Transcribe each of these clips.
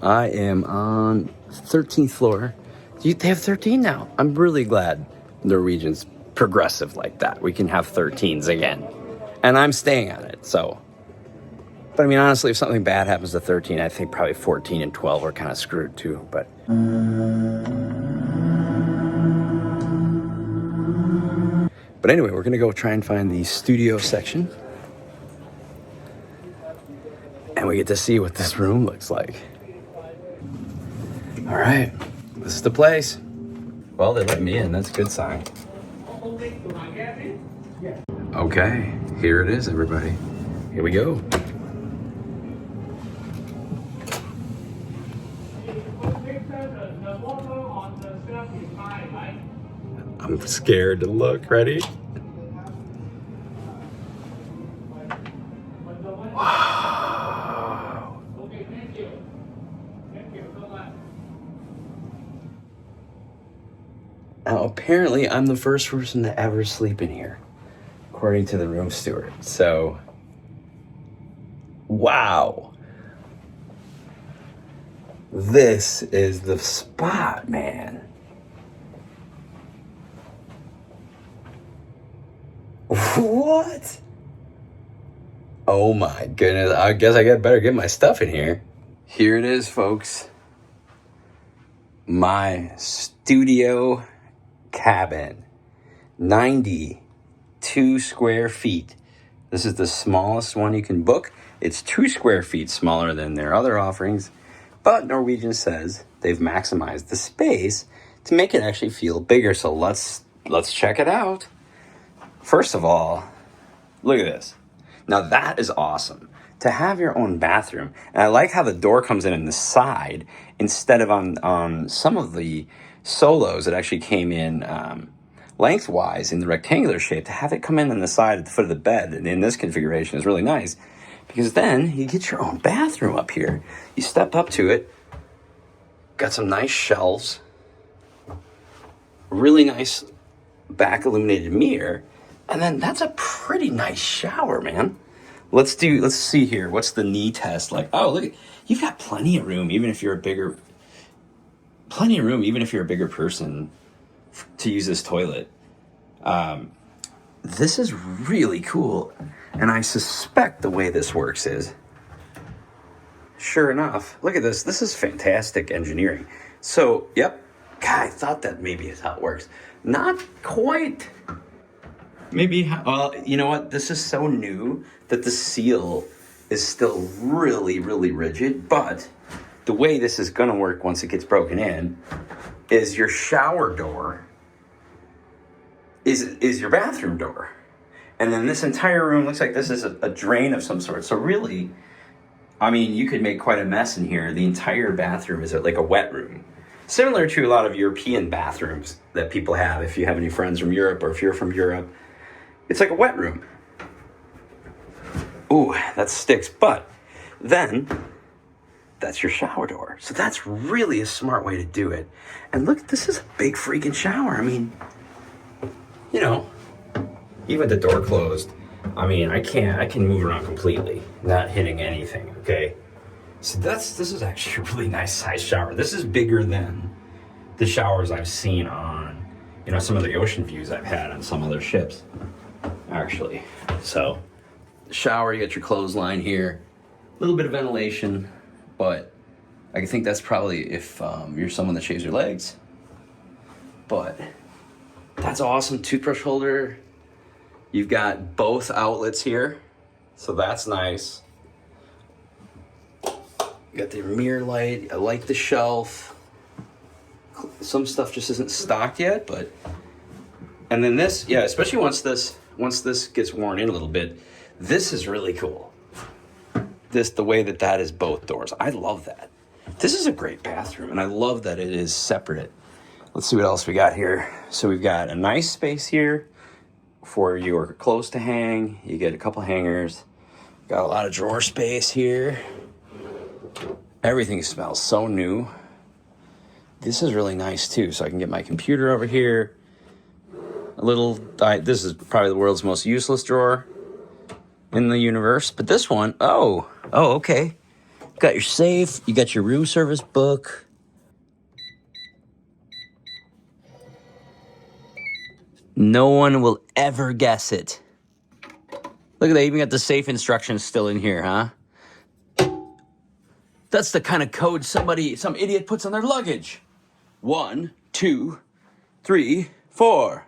I am on 13th floor. They have 13 now. I'm really glad Norwegian's progressive like that. We can have 13s again. And I'm staying on it, so. But I mean, honestly, if something bad happens to 13, I think probably 14 and 12 are kind of screwed too, but. But anyway, we're gonna go try and find the studio section. And we get to see what this room looks like. All right, this is the place. Well, they let me in, that's a good sign. Okay, here it is, everybody. Here we go. I'm scared to look. Ready? Wow. Now, apparently, I'm the first person to ever sleep in here, according to the room steward. So, wow. This is the spot, man. What? Oh my goodness. I guess I better get my stuff in here. Here it is, folks. My studio cabin. 92 square feet. This is the smallest one you can book. It's 2 square feet smaller than their other offerings, but Norwegian says they've maximized the space to make it actually feel bigger. So let's check it out. First of all, look at this. Now that is awesome. To have your own bathroom. And I like how the door comes in the side instead of on some of the solos that actually came in lengthwise in the rectangular shape. To have it come in on the side at the foot of the bed and in this configuration is really nice, because then you get your own bathroom up here. You step up to it, got some nice shelves, really nice back illuminated mirror, and then that's a pretty nice shower, man. Let's see here. What's the knee test like? Oh, look, you've got plenty of room, even if you're a bigger person to use this toilet. This is really cool. And I suspect the way this works is, sure enough, look at this. This is fantastic engineering. So, yep. God, I thought that maybe is how it works. Not quite. Maybe, you know what? This is so new that the seal is still really, really rigid. But the way this is going to work once it gets broken in is your shower door is your bathroom door. And then this entire room looks like this is a drain of some sort. So really, I mean, you could make quite a mess in here. The entire bathroom is like a wet room. Similar to a lot of European bathrooms that people have. If you have any friends from Europe or if you're from Europe, it's like a wet room. Ooh, that sticks. But then that's your shower door. So that's really a smart way to do it. And look, this is a big freaking shower. I mean, you know, even the door closed, I mean, I can move around completely, not hitting anything, okay? So this is actually a really nice size shower. This is bigger than the showers I've seen on, you know, some of the ocean views I've had on some other ships, actually. So, the shower, you got your clothesline here, a little bit of ventilation, but I think that's probably if you're someone that shaves your legs. But that's awesome. Toothbrush holder. You've got both outlets here, so that's nice. You got the mirror light. I like the shelf. Some stuff just isn't stocked yet, but and then this, yeah, especially once this gets worn in a little bit, this is really cool. The way that is both doors. I love that. This is a great bathroom, and I love that it is separate. Let's see what else we got here. So we've got a nice space here for your clothes to hang. You get a couple hangers. Got a lot of drawer space here. Everything smells so new. This is really nice too. So I can get my computer over here. This is probably the world's most useless drawer in the universe. But this one, oh, okay. Got your safe, you got your room service book. No one will ever guess it. Look at that, even got the safe instructions still in here, huh? That's the kind of code some idiot puts on their luggage. 1, 2, 3, 4.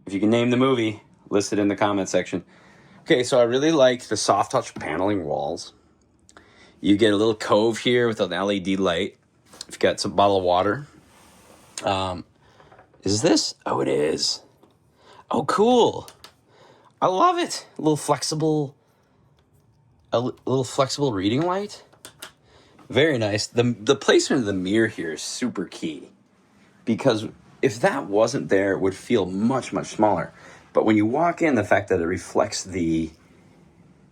If you can name the movie, list it in the comment section. Okay, so I really liked the soft touch paneling walls. You get a little cove here with an LED light. You've got some bottle of water. Is this? Oh, it is. Oh, cool. I love it. A little flexible reading light. Very nice. The placement of the mirror here is super key, because if that wasn't there, it would feel much, much smaller. But when you walk in, the fact that it reflects the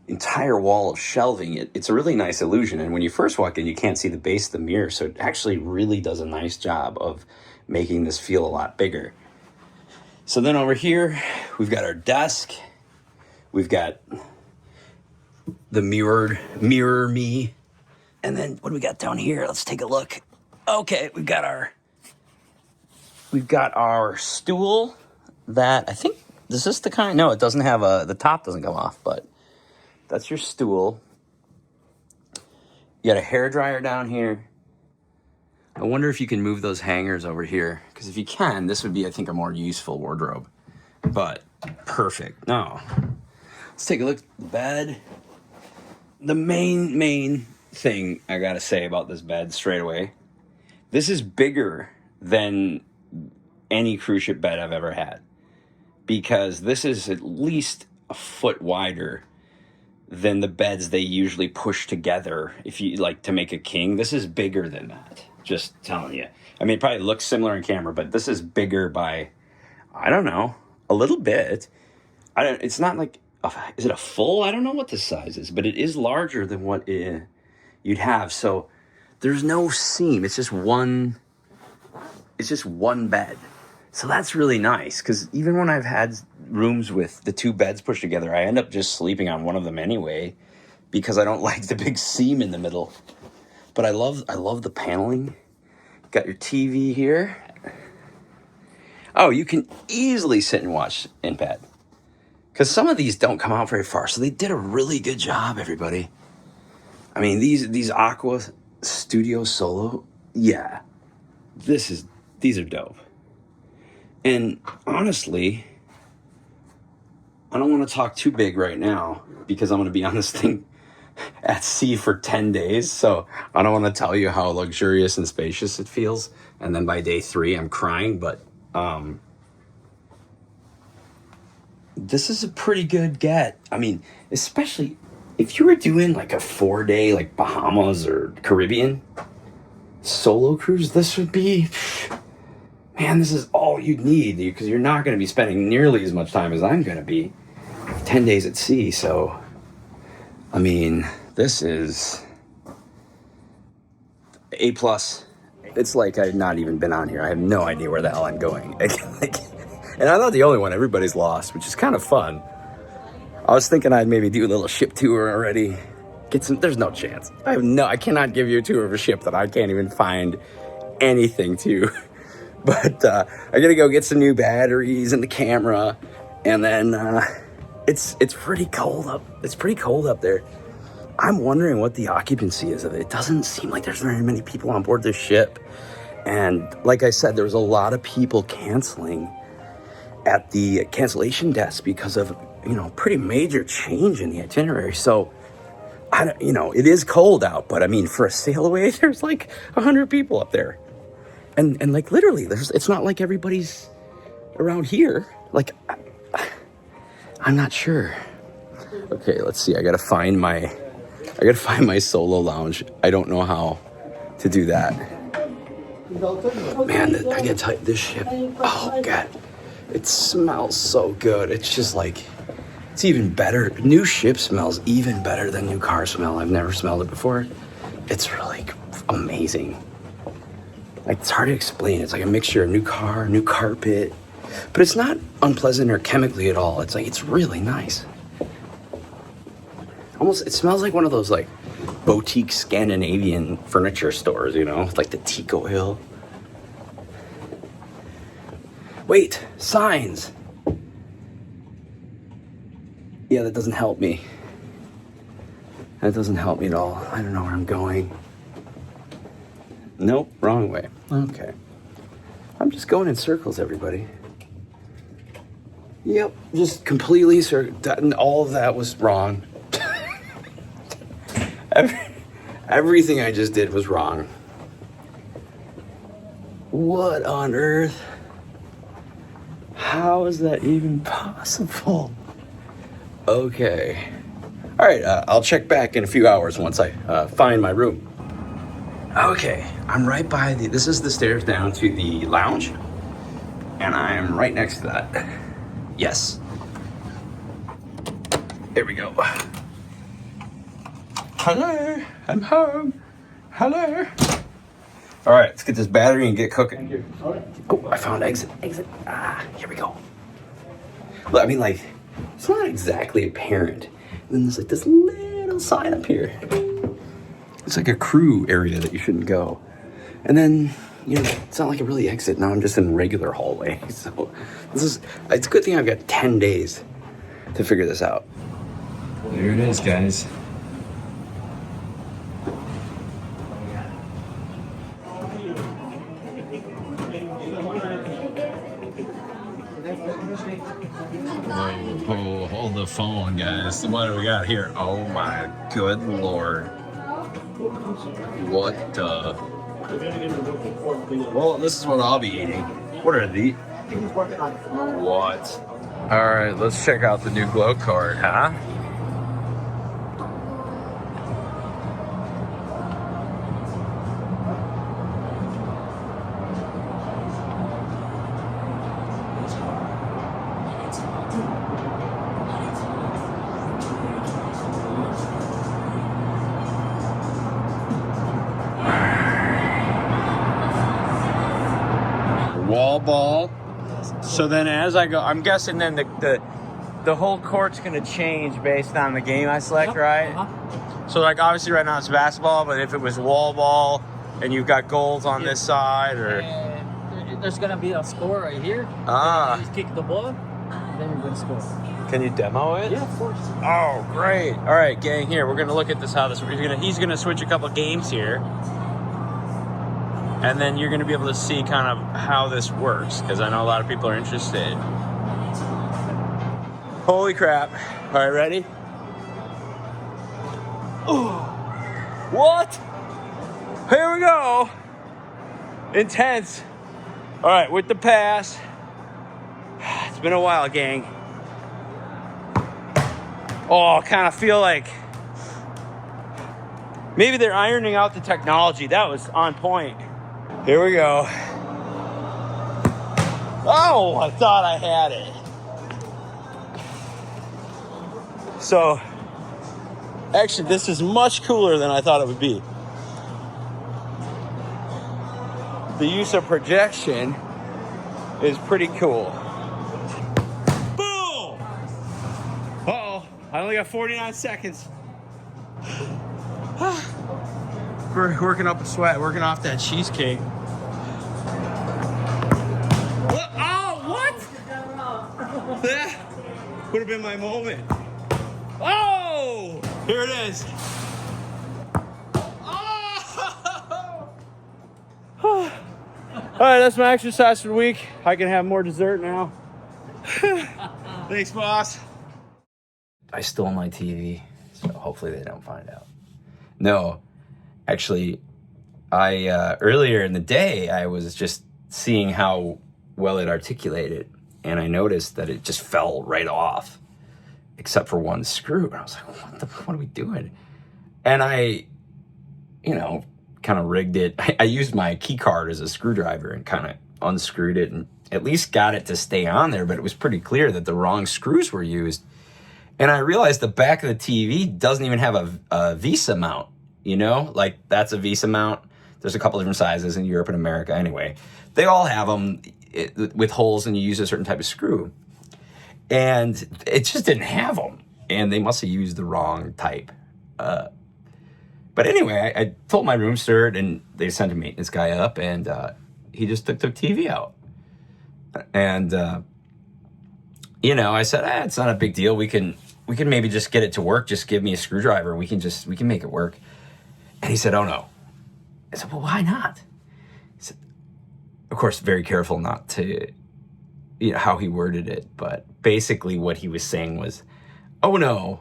entire wall of shelving, it's a really nice illusion. And when you first walk in, you can't see the base of the mirror, so it actually really does a nice job of making this feel a lot bigger. So then over here, we've got our desk. We've got the mirror me. And then what do we got down here? Let's take a look. Okay, we've got our stool that I think, is this the kind? No, it doesn't have the top doesn't come off, but that's your stool. You got a hairdryer down here. I wonder if you can move those hangers over here, because if you can, this would be, I think, a more useful wardrobe. But perfect. No. Let's take a look at the bed. The main thing I gotta say about this bed straight away, this is bigger than any cruise ship bed I've ever had, because this is at least a foot wider than the beds they usually push together if you like to make a king. This is bigger than that, just telling you. I mean, it probably looks similar in camera, but this is bigger by, I don't know, a little bit. It's not like, is it a full? I don't know what the size is, but it is larger than what you'd have. So there's no seam. It's just one bed. So that's really nice, because even when I've had rooms with the two beds pushed together, I end up just sleeping on one of them anyway, because I don't like the big seam in the middle. But I love the paneling. Got your TV here. Oh, you can easily sit and watch in bed, because some of these don't come out very far. So they did a really good job, everybody. I mean, these Aqua Studio Solo, yeah, these are dope. And honestly, I don't want to talk too big right now, because I'm going to be on this thing at sea for 10 days. So I don't want to tell you how luxurious and spacious it feels. And then by day 3, I'm crying. But this is a pretty good get. I mean, especially if you were doing like a 4-day like Bahamas or Caribbean solo cruise, this would be, man, this is all you'd need, because you're not going to be spending nearly as much time as I'm going to be 10 days at sea. So, I mean, this is A+. It's like I've not even been on here. I have no idea where the hell I'm going. And I'm not the only one. Everybody's lost, which is kind of fun. I was thinking I'd maybe do a little ship tour already. There's no chance. I cannot give you a tour of a ship that I can't even find anything to. But I gotta go get some new batteries and the camera, and then it's pretty cold up. It's pretty cold up there. I'm wondering what the occupancy is of it. It doesn't seem like there's very many people on board this ship. And like I said, there was a lot of people canceling at the cancellation desk because of, pretty major change in the itinerary. So, it is cold out, but I mean, for a sail away, there's like 100 people up there. And like literally, it's not like everybody's around here. Like, I'm not sure. Okay, let's see. I gotta find my solo lounge. I don't know how to do that. Man, I gotta tell you, this ship, oh God, it smells so good. It's just like, it's even better. New ship smells even better than new car smell. I've never smelled it before. It's really amazing. Like, it's hard to explain. It's like a mixture of new car, new carpet, but it's not unpleasant or chemically at all. It's like, it's really nice. Almost, it smells like one of those like boutique Scandinavian furniture stores, you know, like the teak oil. Wait, signs. Yeah, that doesn't help me. That doesn't help me at all. I don't know where I'm going. Nope, wrong way. Okay. I'm just going in circles, everybody. Yep, just completely all of that was wrong. Everything I just did was wrong. What on earth? How is that even possible? Okay. All right, I'll check back in a few hours once I find my room. Okay, I'm right by this is the stairs down to the lounge, and I'm right next to that. Yes. Here we go. Hello, I'm home. Hello. All right, let's get this battery and get cooking. Thank you. All right. Oh, I found exit. Here we go. Look, I mean, like, it's not exactly apparent. And then there's like this little sign up here. It's like a crew area that you shouldn't go. And then, you know, it's not like a really exit. Now I'm just in regular hallway. So it's a good thing I've got 10 days to figure this out. There it is, guys. Whoa, hold the phone, guys. What do we got here? Oh my good lord. What the? Well, this is what I'll be eating. What are these? What? All right, let's check out the new glow card, huh? Wall ball. So then as I go, I'm guessing then the whole court's gonna change based on the game I select, right? Uh-huh. So like obviously right now it's basketball, but if it was wall ball and you've got goals on this side, or there's gonna be a score right here. Ah. You just kick the ball, and then you're gonna score. Can you demo it? Yeah, of course. Oh, great. All right, gang, here, we're gonna look at this, how this works. He's gonna switch a couple games here. And then you're gonna be able to see kind of how this works, because I know a lot of people are interested. Holy crap. All right, ready? Oh, what? Here we go. Intense. All right, with the pass. It's been a while, gang. Oh, I kind of feel like maybe they're ironing out the technology. That was on point. Here we go. Oh, I thought I had it. So, actually, this is much cooler than I thought it would be. The use of projection is pretty cool. Boom! Uh-oh, I only got 49 seconds. We're working up a sweat, working off that cheesecake. What? Oh, what? That would have been my moment. Oh! Here it is. Oh! All right, that's my exercise for the week. I can have more dessert now. Thanks, boss. I stole my TV, so hopefully they don't find out. No, actually, earlier in the day, I was just seeing how well it articulated, and I noticed that it just fell right off, except for one screw. And I was like, what are we doing? And I, kind of rigged it. I used my key card as a screwdriver and kind of unscrewed it and at least got it to stay on there, but it was pretty clear that the wrong screws were used. And I realized the back of the TV doesn't even have a VESA mount, like that's a VESA mount. There's a couple different sizes in Europe and America anyway. They all have them with holes and you use a certain type of screw. And it just didn't have them. And they must have used the wrong type. But anyway, I told my room steward, and they sent a maintenance guy up, and he just took the TV out. And I said, it's not a big deal. We can maybe just get it to work. Just give me a screwdriver. We can make it work. And he said, oh no. I said, well, why not? He said, of course, very careful not to, how he worded it. But basically what he was saying was, oh no,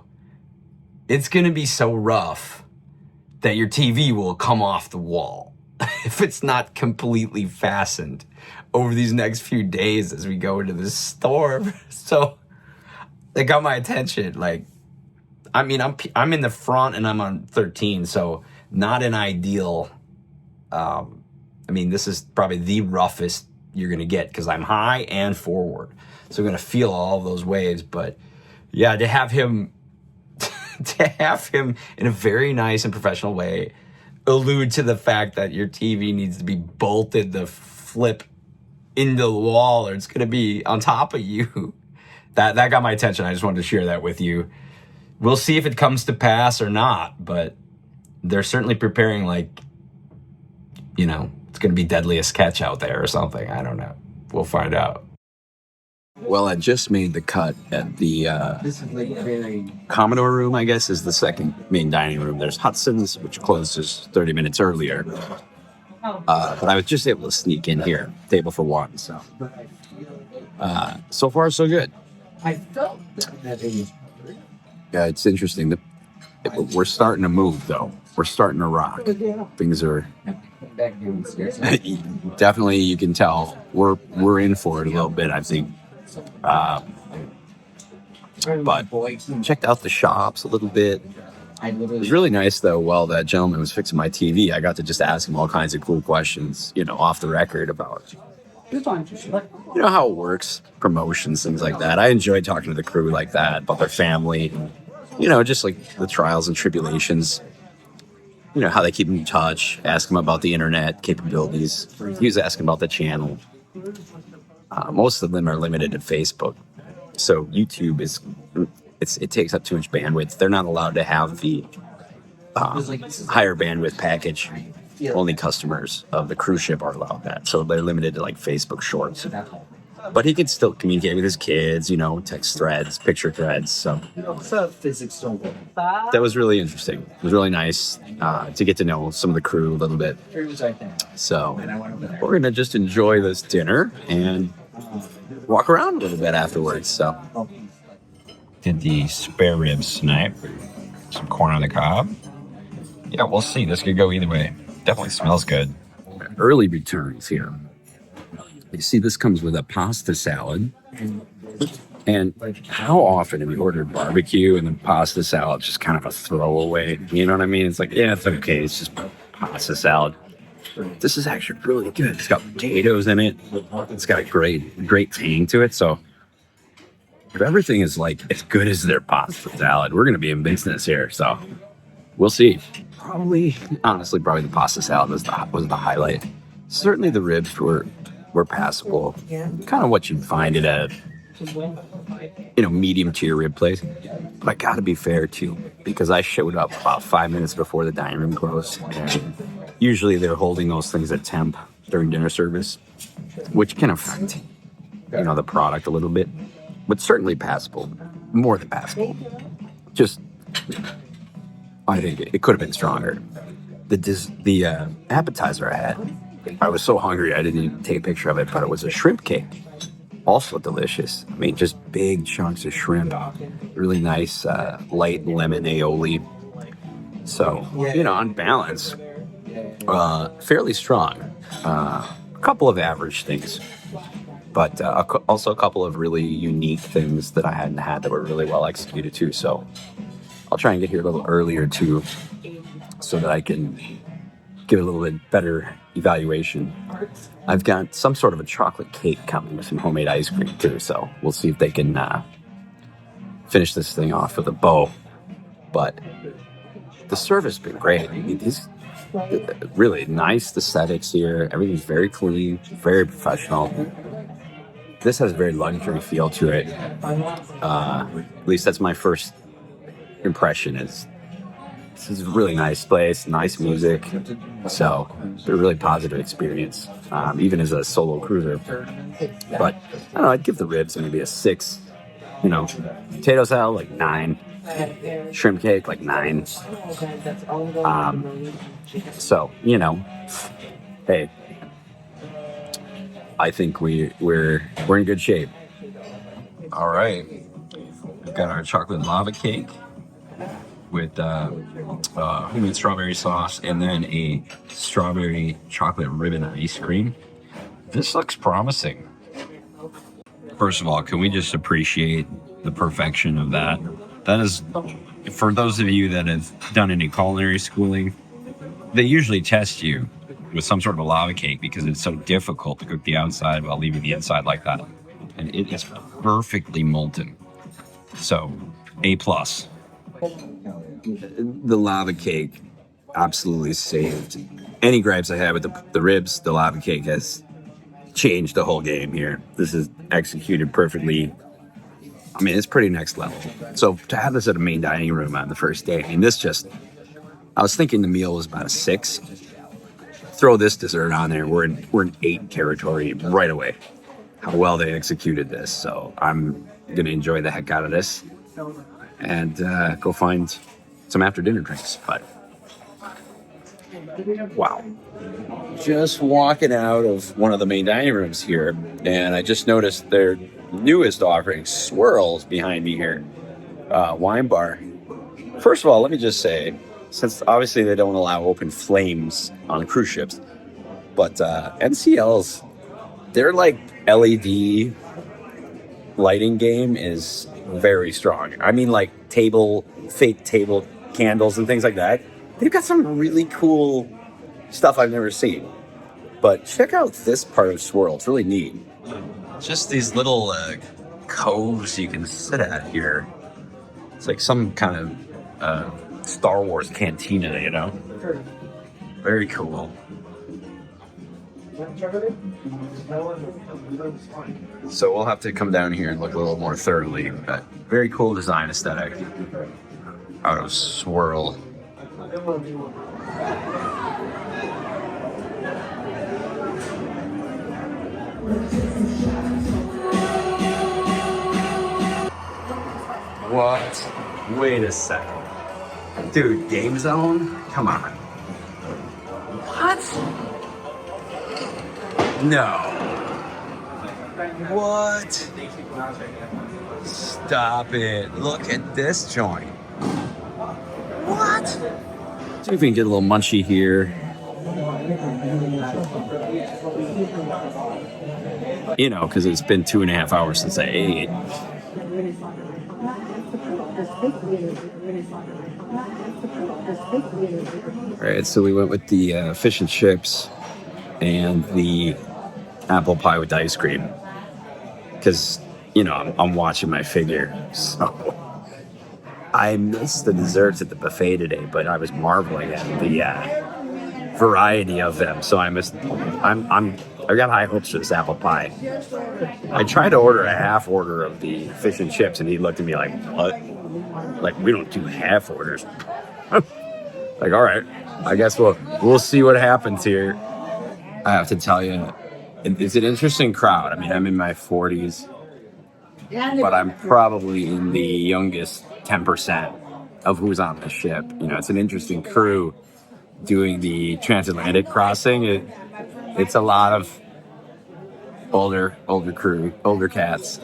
it's going to be so rough that your TV will come off the wall if it's not completely fastened over these next few days as we go into this storm. So they got my attention. Like, I mean, I'm in the front and I'm on 13, so not an ideal. This is probably the roughest you're gonna get because I'm high and forward, so I'm gonna feel all of those waves. But yeah, to have him in a very nice and professional way allude to the fact that your TV needs to be bolted to flip into the wall or it's going to be on top of you. That got my attention. I just wanted to share that with you. We'll see if it comes to pass or not, but they're certainly preparing it's going to be deadliest catch out there or something. I don't know. We'll find out. Well, I just made the cut at the Commodore room, I guess, is the second main dining room. There's Hudson's, which closes 30 minutes earlier. But I was just able to sneak in here, table for one. So far, so good. Yeah, it's interesting. We're starting to move, though. We're starting to rock. Things are definitely, you can tell, we're in for it a little bit, I think. But checked out the shops a little bit. It was really nice, though, while that gentleman was fixing my TV, I got to just ask him all kinds of cool questions, off the record about, how it works, promotions, things like that. I enjoyed talking to the crew like that, about their family, just like the trials and tribulations, how they keep in touch, ask them about the internet capabilities. He was asking about the channel. Most of them are limited to Facebook. So YouTube it takes up too much bandwidth. They're not allowed to have the higher bandwidth package. Only customers of the cruise ship are allowed that. So they're limited to Facebook Shorts. But he could still communicate with his kids, text threads, picture threads. So that was really interesting. It was really nice to get to know some of the crew a little bit. So we're going to just enjoy this dinner and walk around a little bit afterwards. So did the spare ribs tonight. Some corn on the cob. Yeah, we'll see. This could go either way. Definitely smells good. Early returns here. You see, this comes with a pasta salad. And how often have you ordered barbecue and then pasta salad just kind of a throwaway? You know what I mean? It's it's okay. It's just pasta salad. This is actually really good. It's got potatoes in it. It's got a great tang to it. So if everything is as good as their pasta salad, we're going to be in business here. So we'll see. Honestly, probably the pasta salad was the highlight. Certainly the ribs were passable. Kind of what you'd find at a medium tier rib place. But I got to be fair too, because I showed up about 5 minutes before the dining room closed. And usually they're holding those things at temp during dinner service, which can affect the product a little bit, but certainly passable, more than passable. Just, I think it could have been stronger. The appetizer I had, I was so hungry I didn't even take a picture of it, but it was a shrimp cake. Also delicious. I mean, just big chunks of shrimp. Really nice light lemon aioli. So, on balance, fairly strong. A couple of average things, but also a couple of really unique things that I hadn't had that were really well executed too. So I'll try and get here a little earlier too, so that I can give a little bit better evaluation. I've got some sort of a chocolate cake coming with some homemade ice cream too, so we'll see if they can finish this thing off with a bow. But the service has been great. I mean, these really nice aesthetics here. Everything's very clean, very professional. This has a very luxury feel to it. At least that's my first impression. Is This is a really nice place, nice music. So, it's a really positive experience, even as a solo cruiser. But, I don't know, I'd give the ribs maybe a 6. You know, potato salad, like 9. Shrimp cake, like 9. So, you know, hey, I think we're in good shape. All right. We've got our chocolate lava cake with homemade strawberry sauce and then a strawberry chocolate ribbon ice cream. This looks promising. First of all, can we just appreciate the perfection of that? That is, for those of you that have done any culinary schooling, they usually test you with some sort of a lava cake because it's so difficult to cook the outside while leaving the inside like that. And it is perfectly molten. So, A+. The lava cake absolutely saved any gripes I had with the ribs. The lava cake has changed the whole game here. This is executed perfectly. I mean, it's pretty next level. So to have this at a main dining room on the first day, I mean, I was thinking the meal was about a 6. Throw this dessert on there, we're in 8 territory right away. How well they executed this. So I'm gonna enjoy the heck out of this and go find some after dinner drinks. But wow. Just walking out of one of the main dining rooms here, and I just noticed their newest offering, Swirls, behind me here. Wine bar. First of all, let me just say, since obviously they don't allow open flames on cruise ships, but NCL's, their like LED lighting game is very strong. I mean, like fake table candles and things like that. They've got some really cool stuff I've never seen. But check out this part of Swirl. It's really neat. Just these little coves you can sit at here. It's like some kind of Star Wars cantina, you know? Very cool. So we'll have to come down here and look a little more thoroughly. But very cool design aesthetic out of Swirl. What? Wait a second. Dude, GameZone? Come on. What? No. What? Stop it. Look at this joint. What? See if we can get a little munchy here. You know, because it's been 2.5 hours since I ate. All right, so we went with the fish and chips and the apple pie with ice cream because, you know, I'm watching my figure. So I missed the desserts at the buffet today, but I was marveling at the variety of them. So I've got high hopes for this apple pie. I tried to order a half order of the fish and chips, and he looked at me like, what? Like, we don't do half orders. Like, all right, I guess we'll see what happens here. I have to tell you, it's an interesting crowd. I mean, I'm in my 40s, but I'm probably in the youngest 10% of who's on the ship. You know, it's an interesting crew doing the transatlantic crossing. It's a lot of older crew, older cats.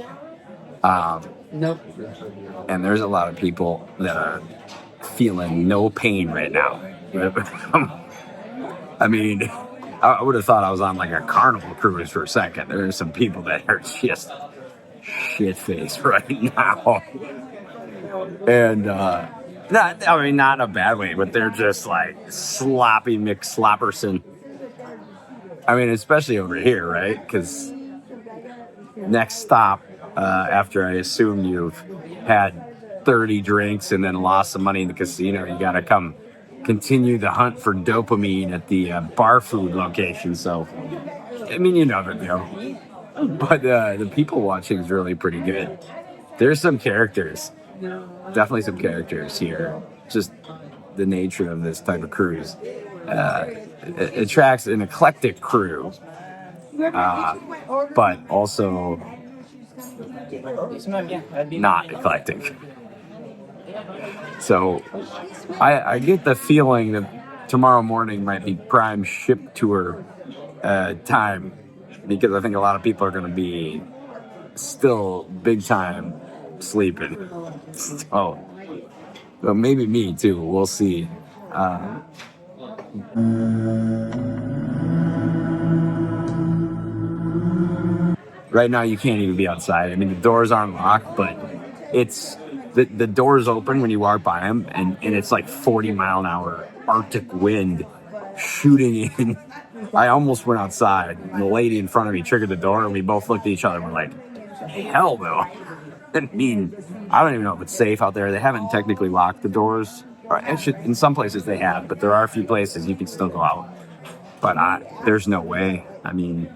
Nope. And there's a lot of people that are feeling no pain right now. I mean, I would have thought I was on like a carnival cruise for a second. There are some people that are just shit-faced right now. And, not in a bad way, but they're just like sloppy McSlopperson. I mean, especially over here, right? Because next stop, after I assume you've had 30 drinks and then lost some money in the casino, you got to come continue the hunt for dopamine at the bar food location. So, I mean, you know the deal. But the people watching is really pretty good. There's some characters. Definitely some characters here. Just the nature of this type of cruise. It attracts an eclectic crew, but also not eclectic. So I get the feeling that tomorrow morning might be prime ship tour time, because I think a lot of people are going to be still big time sleeping. So maybe me too. We'll see. Right now, you can't even be outside. I mean, the doors aren't locked, but it's the doors open when you walk by them, and it's like 40-mile-an-hour Arctic wind shooting in. I almost went outside, and the lady in front of me triggered the door, and we both looked at each other and we're like, hell no. I mean, I don't even know if it's safe out there. They haven't technically locked the doors. Or actually, in some places they have, but there are a few places you can still go out. But there's no way. I mean,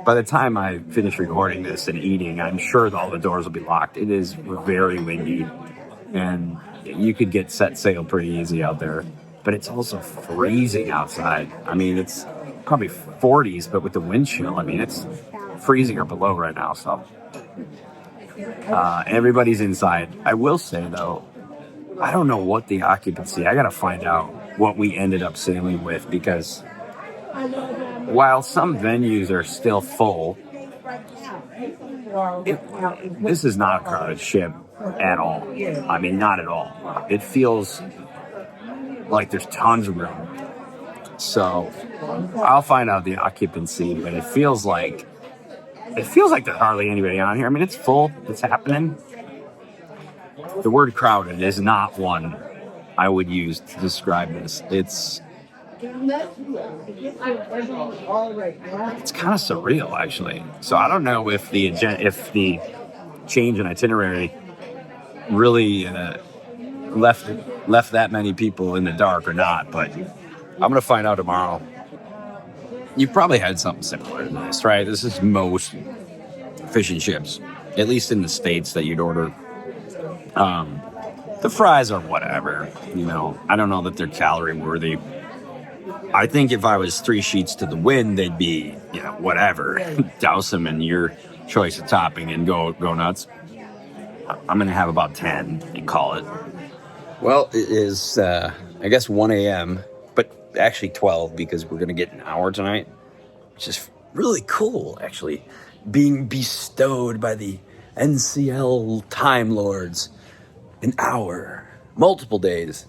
by the time I finish recording this and eating, I'm sure all the doors will be locked. It is very windy, and you could get set sail pretty easy out there. But it's also freezing outside. I mean, it's probably 40s, but with the wind chill, I mean, it's freezing or below right now. So everybody's inside. I will say, though, I don't know what the occupancy, I got to find out what we ended up sailing with, because while some venues are still full, this is not a crowded ship at all. I mean, not at all. It feels like there's tons of room. So I'll find out the occupancy, but it feels like there's hardly anybody on here. I mean, it's full. It's happening. The word crowded is not one I would use to describe this. It's kind of surreal, actually. So I don't know if the change in itinerary really left that many people in the dark or not, but I'm going to find out tomorrow. You've probably had something similar to this, right? This is most fishing ships, at least in the States, that you'd order. The fries are whatever, you know. I don't know that they're calorie worthy. I think if I was 3 sheets to the wind, they'd be, you know, whatever. Douse them in your choice of topping and go nuts. I'm going to have about 10 and call it. Well, it is, I guess, 1 a.m., but actually 12, because we're going to get an hour tonight, which is really cool, actually. Being bestowed by the NCL Time Lords. An hour, multiple days.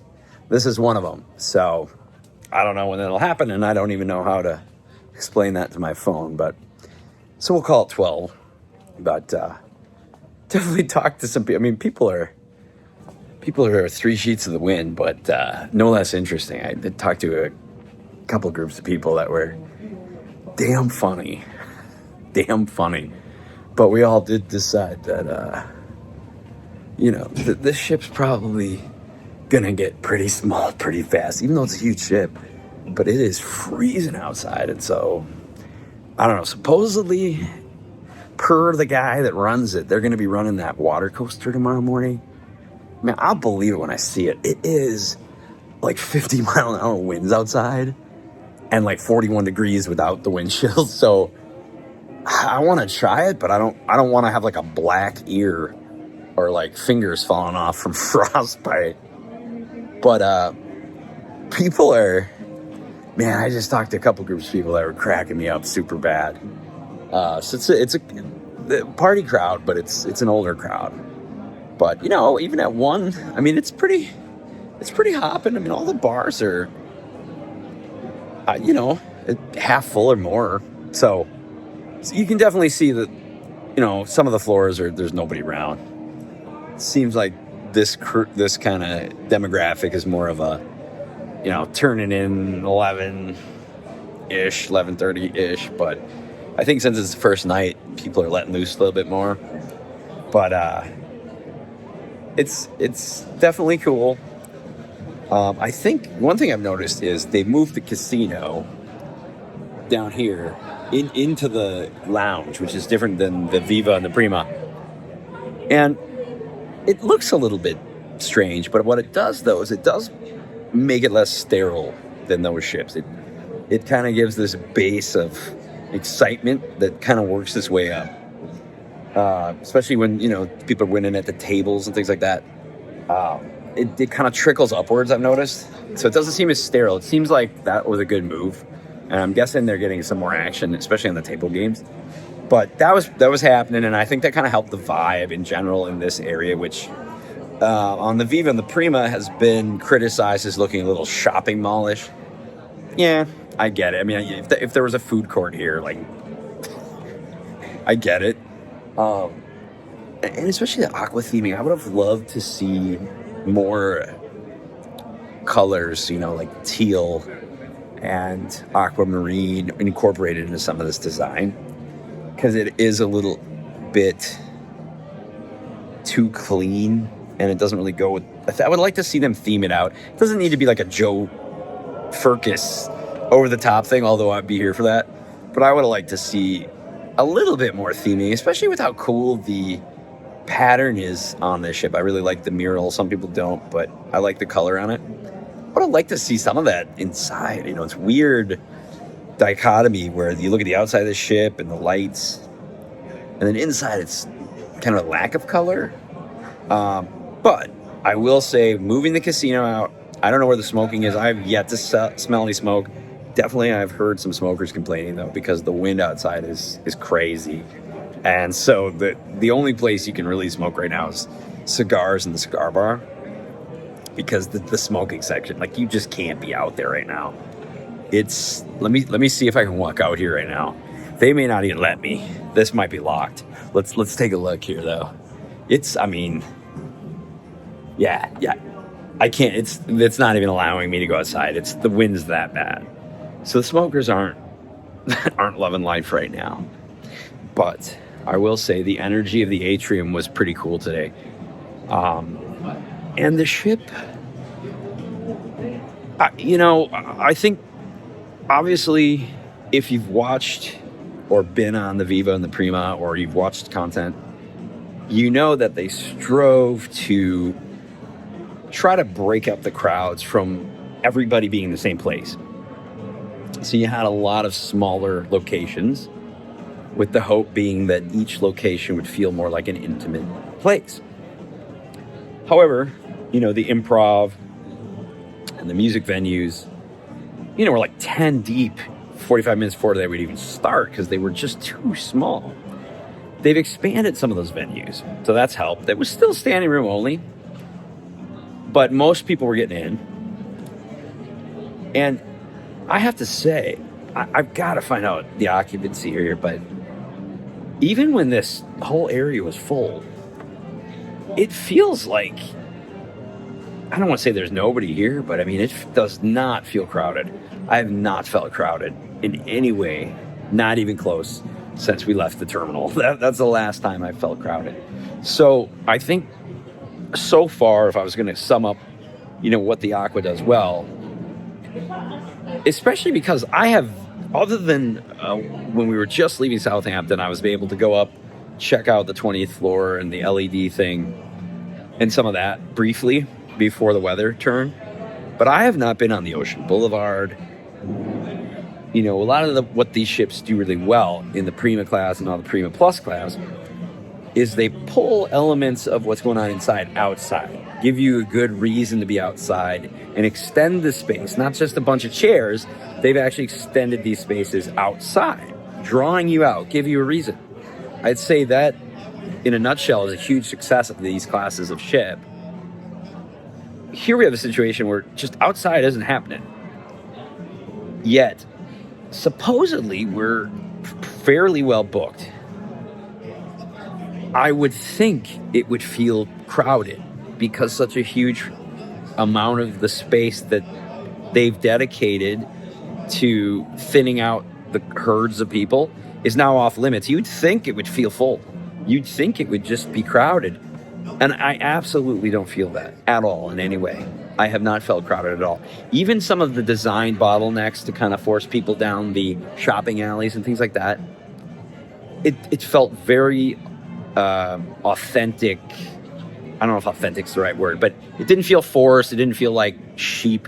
This is one of them. So I don't know when that'll happen, and I don't even know how to explain that to my phone. But so we'll call it 12. But definitely talk to some people. I mean, people are 3 sheets of the wind, but no less interesting. I did talk to a couple groups of people that were damn funny. But we all did decide that, you know, this ship's probably gonna get pretty small pretty fast, even though it's a huge ship. But it is freezing outside, and so, I don't know, supposedly, per the guy that runs it, they're gonna be running that water coaster tomorrow morning. Man, I'll believe it when I see it. It is like 50-mile-an-hour winds outside and like 41 degrees without the wind chill. So I want to try it, but I don't want to have like a black ear or like fingers falling off from frostbite. But people are, man, I just talked to a couple groups of people that were cracking me up super bad. So it's a party crowd, but it's an older crowd. But, you know, even at 1, I mean, it's pretty hopping. I mean, all the bars are, you know, half full or more. So you can definitely see that, you know, some of the floors there's nobody around. It seems like this kind of demographic is more of a, you know, turning in 11-ish, 11:30-ish. But I think since it's the first night, people are letting loose a little bit more. But, It's definitely cool. I think one thing I've noticed is they moved the casino down here into the lounge, which is different than the Viva and the Prima. And it looks a little bit strange. But what it does, though, is it does make it less sterile than those ships. It kind of gives this base of excitement that kind of works its way up. Especially when, people are winning at the tables and things like that. It kind of trickles upwards, I've noticed. So it doesn't seem as sterile. It seems like that was a good move. And I'm guessing they're getting some more action, especially on the table games. But that was happening, and I think that kind of helped the vibe in general in this area, which on the Viva and the Prima has been criticized as looking a little shopping mallish. Yeah, I get it. I mean, if there was a food court here, like, I get it. And especially the aqua theming, I would have loved to see more colors, like teal and aquamarine incorporated into some of this design, because it is a little bit too clean and it doesn't really go with. I would like to see them theme it out. It doesn't need to be like a Joe Furcus over the top thing, although I'd be here for that. But I would like to see a little bit more theming, especially with how cool the pattern is on this ship. I really like the mural. Some people don't, but I like the color on it. But I'd like to see some of that inside. It's weird dichotomy where you look at the outside of the ship and the lights, and then inside it's kind of a lack of color. But I will say, moving the casino out, I don't know where the smoking is. I've yet to smell any smoke. Definitely, I've heard some smokers complaining, though, because the wind outside is crazy. And so the only place you can really smoke right now is cigars in the cigar bar, because the smoking section, like, you just can't be out there right now. Let me see if I can walk out here right now. They may not even let me. This might be locked. Let's take a look here, though. Yeah. I can't. It's not even allowing me to go outside. The wind's that bad. So the smokers aren't loving life right now. But I will say the energy of the atrium was pretty cool today. And the ship, I think, obviously, if you've watched or been on the Viva and the Prima, or you've watched content, you know that they strove to try to break up the crowds from everybody being in the same place. So you had a lot of smaller locations, with the hope being that each location would feel more like an intimate place. However, the improv and the music venues, were like 10 deep 45 minutes before they would even start, because they were just too small. They've expanded some of those venues, so that's helped. It was still standing room only, but most people were getting in. And I have to say, I've got to find out the occupancy here, but even when this whole area was full, it feels like, I don't want to say there's nobody here, but it does not feel crowded. I have not felt crowded in any way, not even close, since we left the terminal. That's the last time I felt crowded. So I think so far, if I was going to sum up, what the Aqua does well, especially because I have, other than when we were just leaving Southampton, I was able to go up, check out the 20th floor and the LED thing and some of that briefly before the weather turned. But I have not been on the Ocean Boulevard. A lot of what these ships do really well in the Prima class and all the Prima Plus class is they pull elements of what's going on inside outside, give you a good reason to be outside, and extend the space. Not just a bunch of chairs, they've actually extended these spaces outside, drawing you out, give you a reason. I'd say that, in a nutshell, is a huge success of these classes of ship. Here we have a situation where just outside isn't happening. Yet, supposedly, we're fairly well booked. I would think it would feel crowded, because such a huge amount of the space that they've dedicated to thinning out the herds of people is now off limits. You'd think it would feel full. You'd think it would just be crowded. And I absolutely don't feel that at all in any way. I have not felt crowded at all. Even some of the design bottlenecks to kind of force people down the shopping alleys and things like that, it felt very authentic I don't know if authentic's the right word, but it didn't feel forced. It didn't feel like sheep.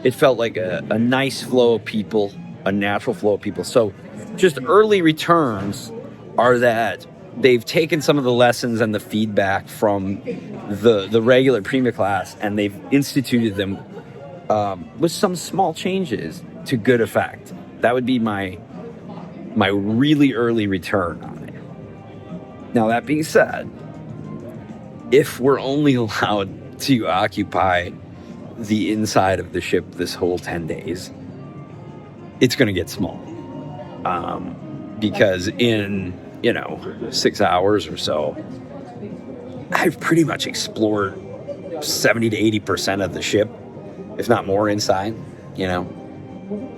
It felt like a nice flow of people, a natural flow of people. So just early returns are that they've taken some of the lessons and the feedback from the regular Prima class, and they've instituted them with some small changes to good effect. That would be my really early return on it. Now, that being said, if we're only allowed to occupy the inside of the ship this whole 10 days, it's going to get small. Because in, 6 hours or so, I've pretty much explored 70 to 80% of the ship, if not more, inside.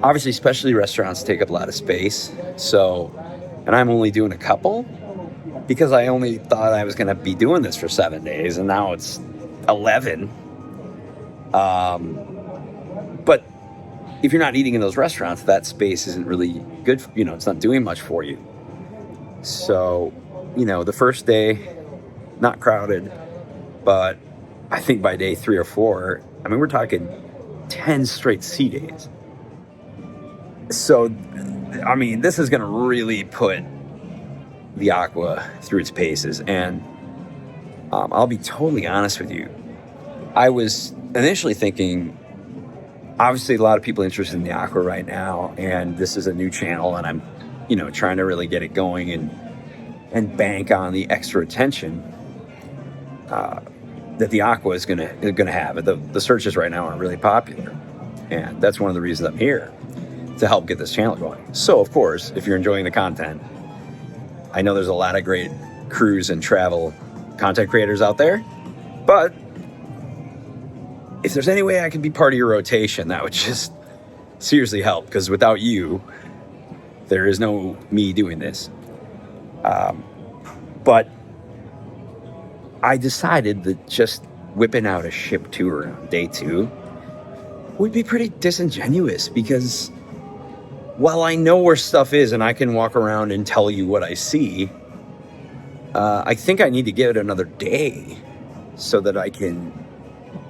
Obviously, especially restaurants take up a lot of space. So, and I'm only doing a couple because I only thought I was going to be doing this for 7 days, and now it's 11. But if you're not eating in those restaurants, that space isn't really good. It's not doing much for you. So, the first day, not crowded, but I think by day 3 or 4, we're talking 10 straight sea days. So, this is going to really put the Aqua through its paces. And I'll be totally honest with you. I was initially thinking, obviously a lot of people interested in the Aqua right now, and this is a new channel, and I'm, trying to really get it going and bank on the extra attention that the Aqua is gonna have. The searches right now are really popular, and that's one of the reasons I'm here, to help get this channel going. So, of course, if you're enjoying the content, I know there's a lot of great cruise and travel content creators out there, but if there's any way I can be part of your rotation, that would just seriously help, because without you, there is no me doing this. But I decided that just whipping out a ship tour on day 2 would be pretty disingenuous, because while I know where stuff is and I can walk around and tell you what I see, I think I need to give it another day so that I can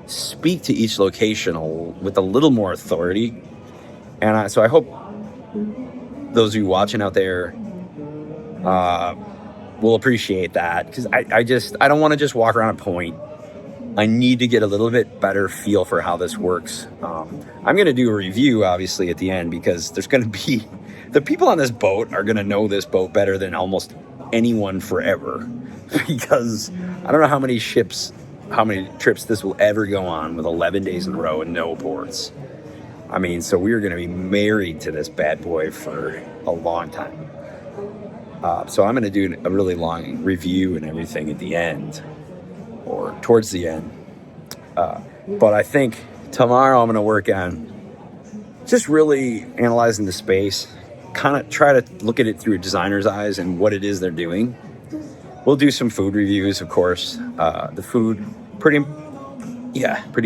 speak to each location with a little more authority. And so I hope those of you watching out there will appreciate that, because I don't want to just walk around a point. I need to get a little bit better feel for how this works. I'm going to do a review, obviously, at the end, because there's going to be... The people on this boat are going to know this boat better than almost anyone forever. Because I don't know how many trips this will ever go on with 11 days in a row and no ports. So we're going to be married to this bad boy for a long time. So I'm going to do a really long review and everything at the end, or towards the end. But I think tomorrow I'm going to work on just really analyzing the space, kind of try to look at it through a designer's eyes and what it is they're doing. We'll do some food reviews, of course. The food, pretty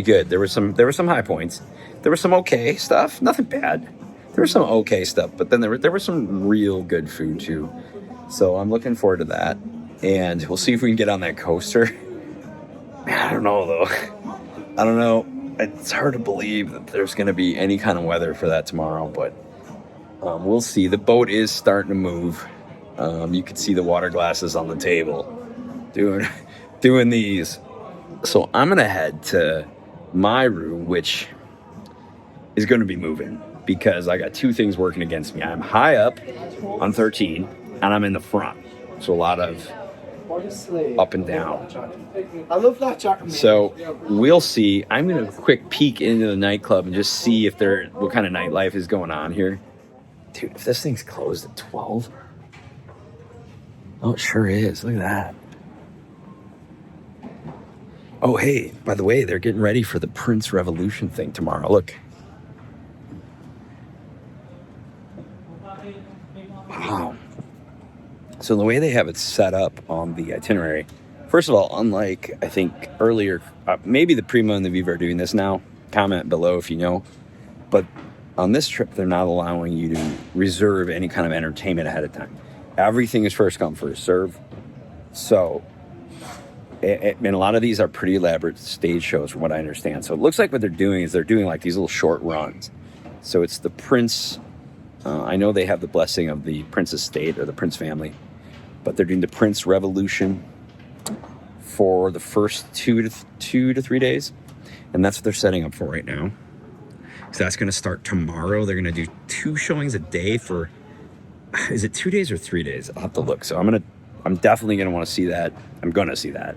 good. There were some high points. There was some okay stuff, nothing bad. There was some okay stuff, but then there was some real good food too. So I'm looking forward to that, and we'll see if we can get on that coaster. I don't know though. I don't know. It's hard to believe that there's going to be any kind of weather for that tomorrow, but we'll see. The boat is starting to move. You can see the water glasses on the table doing these. So I'm going to head to my room, which is going to be moving, because I got 2 things working against me. I'm high up on 13, and I'm in the front. So a lot of up and down. I love that jacket. So we'll see. I'm going to quick peek into the nightclub and just see what kind of nightlife is going on here. Dude, if this thing's closed at 12. Oh, it sure is. Look at that. Oh, hey, by the way, they're getting ready for the Prince Revolution thing tomorrow. Look. Wow. So the way they have it set up on the itinerary, first of all, unlike, I think, earlier, maybe the Prima and the Viva are doing this now. Comment below if you know. But on this trip, they're not allowing you to reserve any kind of entertainment ahead of time. Everything is first come, first serve. So And a lot of these are pretty elaborate stage shows from what I understand. So it looks like what they're doing is they're doing like these little short runs. So it's the Prince, I know they have the blessing of the Prince estate or the Prince family, but they're doing the Prince Revolution for the first 2 to 3 days. And that's what they're setting up for right now. So that's going to start tomorrow. They're going to do 2 showings a day for, is it 2 days or 3 days? I'll have to look. So I'm definitely going to want to see that. I'm going to see that,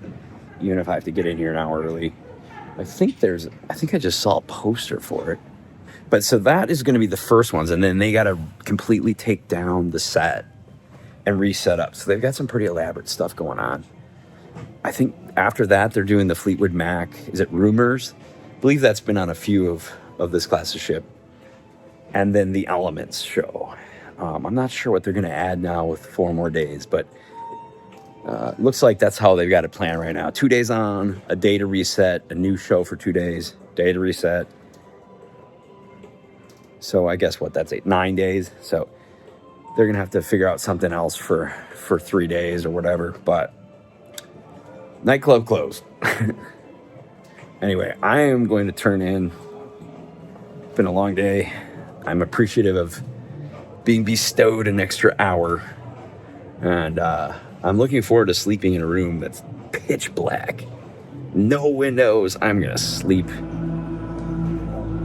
even if I have to get in here an hour early. I think I just saw a poster for it. But so that is going to be the first ones. And then they got to completely take down the set and reset up. So they've got some pretty elaborate stuff going on. I think after that, they're doing the Fleetwood Mac. Is it Rumors? I believe that's been on a few of this class of ship. And then the Elements show. I'm not sure what they're going to add now with 4 more days, but looks like that's how they've got it planned right now. 2 days on, a day to reset, a new show for 2 days, day to reset. So I guess that's 9 days. So they're going to have to figure out something else for 3 days or whatever. But nightclub closed. Anyway, I am going to turn in. It's been a long day. I'm appreciative of being bestowed an extra hour. And I'm looking forward to sleeping in a room that's pitch black. No windows. I'm going to sleep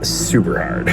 super hard.